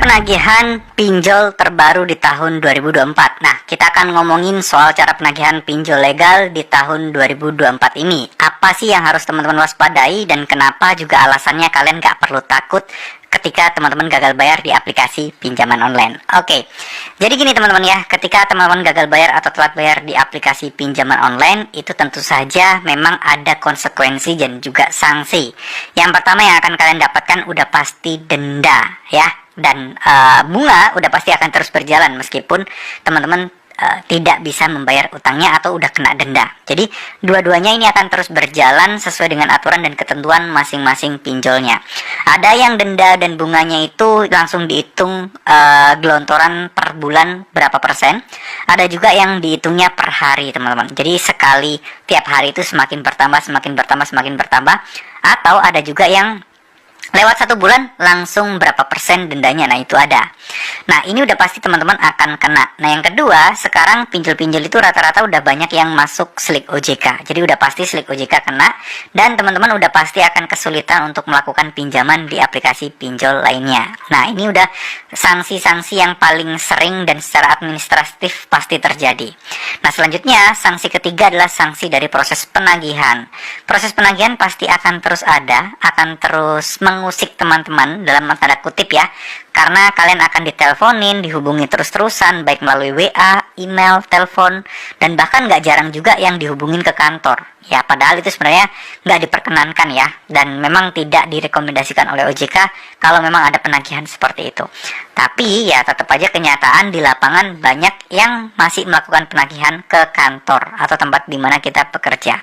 penagihan pinjol terbaru di tahun 2024. Nah, kita akan ngomongin soal cara penagihan pinjol legal di tahun 2024 ini. Apa sih yang harus teman-teman waspadai dan kenapa juga alasannya kalian gak perlu takut ketika teman-teman gagal bayar di aplikasi pinjaman online. Oke, jadi gini teman-teman ya, ketika teman-teman gagal bayar atau telat bayar di aplikasi pinjaman online, itu tentu saja memang ada konsekuensi dan juga sanksi. Yang pertama yang akan kalian dapatkan udah pasti denda ya, dan bunga udah pasti akan terus berjalan meskipun teman-teman tidak bisa membayar utangnya atau udah kena denda. Jadi dua-duanya ini akan terus berjalan sesuai dengan aturan dan ketentuan masing-masing pinjolnya. Ada yang denda dan bunganya itu langsung dihitung gelontoran per bulan berapa persen. Ada juga yang dihitungnya per hari teman-teman. Jadi sekali tiap hari itu semakin bertambah. Atau ada juga yang lewat 1 bulan langsung berapa persen dendanya. Nah itu ada. Nah ini udah pasti teman-teman akan kena. Nah yang kedua, sekarang pinjol-pinjol itu rata-rata udah banyak yang masuk slik OJK. Jadi udah pasti slik OJK kena. Dan teman-teman udah pasti akan kesulitan untuk melakukan pinjaman di aplikasi pinjol lainnya. Nah ini udah sanksi-sanksi yang paling sering dan secara administratif pasti terjadi. Nah selanjutnya, sanksi ketiga adalah sanksi dari proses penagihan. Proses penagihan pasti akan terus ada, akan terus mengusik teman-teman dalam tanda kutip ya, karena kalian akan diteleponin, dihubungi terus-terusan baik melalui WA, email, telepon, dan bahkan gak jarang juga yang dihubungin ke kantor ya, padahal itu sebenarnya nggak diperkenankan ya, dan memang tidak direkomendasikan oleh OJK kalau memang ada penagihan seperti itu. Tapi ya tetap aja kenyataan di lapangan banyak yang masih melakukan penagihan ke kantor atau tempat di mana kita bekerja.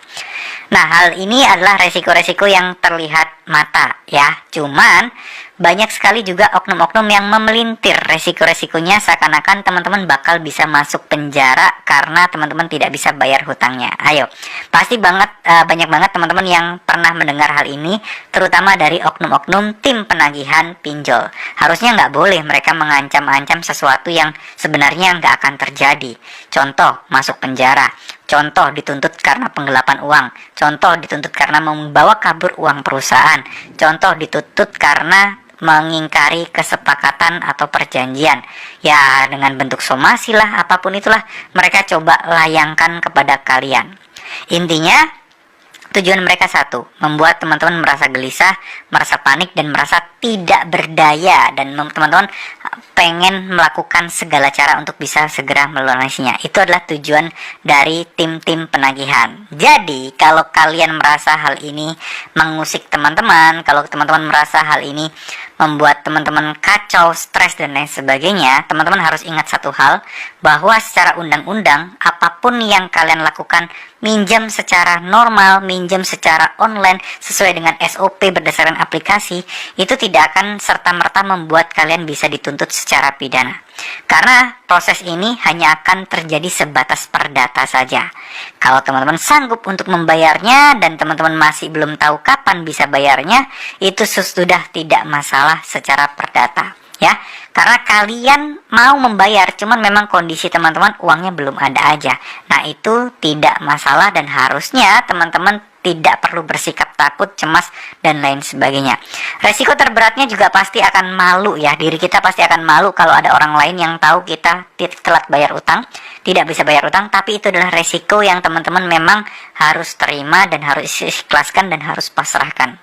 Nah hal ini adalah resiko-resiko yang terlihat mata ya, cuman banyak sekali juga oknum-oknum yang memelintir resiko-resikonya seakan-akan teman-teman bakal bisa masuk penjara karena teman-teman tidak bisa bayar hutangnya. Ayo, pasti banyak banget teman-teman yang pernah mendengar hal ini, terutama dari oknum-oknum tim penagihan pinjol. Harusnya nggak boleh mereka mengancam-ancam sesuatu yang sebenarnya nggak akan terjadi. Contoh, masuk penjara. Contoh, dituntut karena penggelapan uang. Contoh, dituntut karena membawa kabur uang perusahaan. Contoh, dituntut karena mengingkari kesepakatan atau perjanjian ya, dengan bentuk somasi lah, apapun itulah mereka coba layangkan kepada kalian. Intinya tujuan mereka satu, membuat teman-teman merasa gelisah, merasa panik, dan merasa tidak berdaya, dan teman-teman pengen melakukan segala cara untuk bisa segera melunasinya. Itu adalah tujuan dari tim-tim penagihan. Jadi kalau kalian merasa hal ini mengusik teman-teman, kalau teman-teman merasa hal ini membuat teman-teman kacau, stres, dan lain sebagainya, teman-teman harus ingat satu hal, bahwa secara undang-undang apapun yang kalian lakukan, minjam secara normal, minjam secara online sesuai dengan SOP berdasarkan aplikasi, itu tidak akan serta-merta membuat kalian bisa dituntut secara pidana. Karena proses ini hanya akan terjadi sebatas perdata saja. Kalau teman-teman sanggup untuk membayarnya dan teman-teman masih belum tahu kapan bisa bayarnya, itu sudah tidak masalah secara perdata ya. Karena kalian mau membayar, cuman memang kondisi teman-teman uangnya belum ada aja. Nah itu tidak masalah dan harusnya teman-teman tidak perlu bersikap takut, cemas, dan lain sebagainya. Resiko terberatnya juga pasti akan malu ya. Diri kita pasti akan malu kalau ada orang lain yang tahu kita telat bayar utang, tidak bisa bayar utang. Tapi itu adalah resiko yang teman-teman memang harus terima dan harus ikhlaskan dan harus pasrahkan.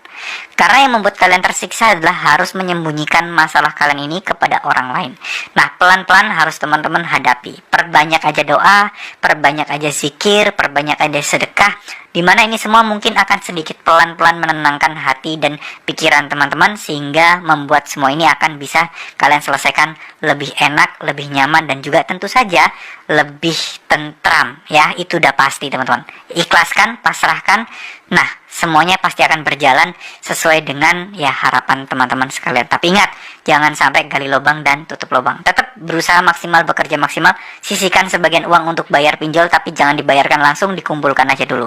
Karena yang membuat kalian tersiksa adalah harus menyembunyikan masalah kalian ini kepada orang lain. Nah pelan-pelan harus teman-teman hadapi. Perbanyak aja doa, perbanyak aja zikir, perbanyak aja sedekah, dimana ini semua mungkin akan sedikit pelan-pelan menenangkan hati dan pikiran teman-teman, sehingga membuat semua ini akan bisa kalian selesaikan lebih enak, lebih nyaman, dan juga tentu saja lebih tentram ya. Itu udah pasti teman-teman. Ikhlaskan, pasrahkan. Nah semuanya pasti akan berjalan sesuai dengan ya harapan teman-teman sekalian. Tapi ingat, jangan sampai gali lubang dan tutup lubang. Tetap berusaha maksimal, bekerja maksimal, sisihkan sebagian uang untuk bayar pinjol, tapi jangan dibayarkan langsung, dikumpulkan aja dulu.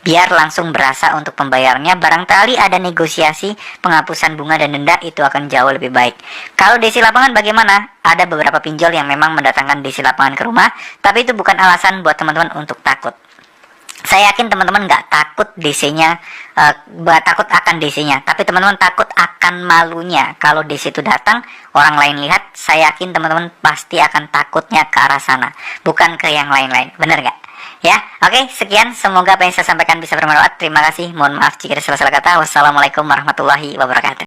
Biar langsung berasa untuk pembayarannya. Barangkali ada negosiasi penghapusan bunga dan denda, itu akan jauh lebih baik. Kalau desi lapangan bagaimana? Ada beberapa pinjol yang memang mendatangkan desi lapangan ke rumah, tapi itu bukan alasan buat teman-teman untuk takut. Saya yakin teman-teman nggak takut DC-nya, takut akan DC-nya, tapi teman-teman takut akan malunya. Kalau DC itu datang, orang lain lihat, saya yakin teman-teman pasti akan takutnya ke arah sana, bukan ke yang lain-lain. Bener nggak? Ya, oke, sekian. Semoga apa yang saya sampaikan bisa bermanfaat. Terima kasih. Mohon maaf jika ada salah-salah kata. Wassalamualaikum warahmatullahi wabarakatuh.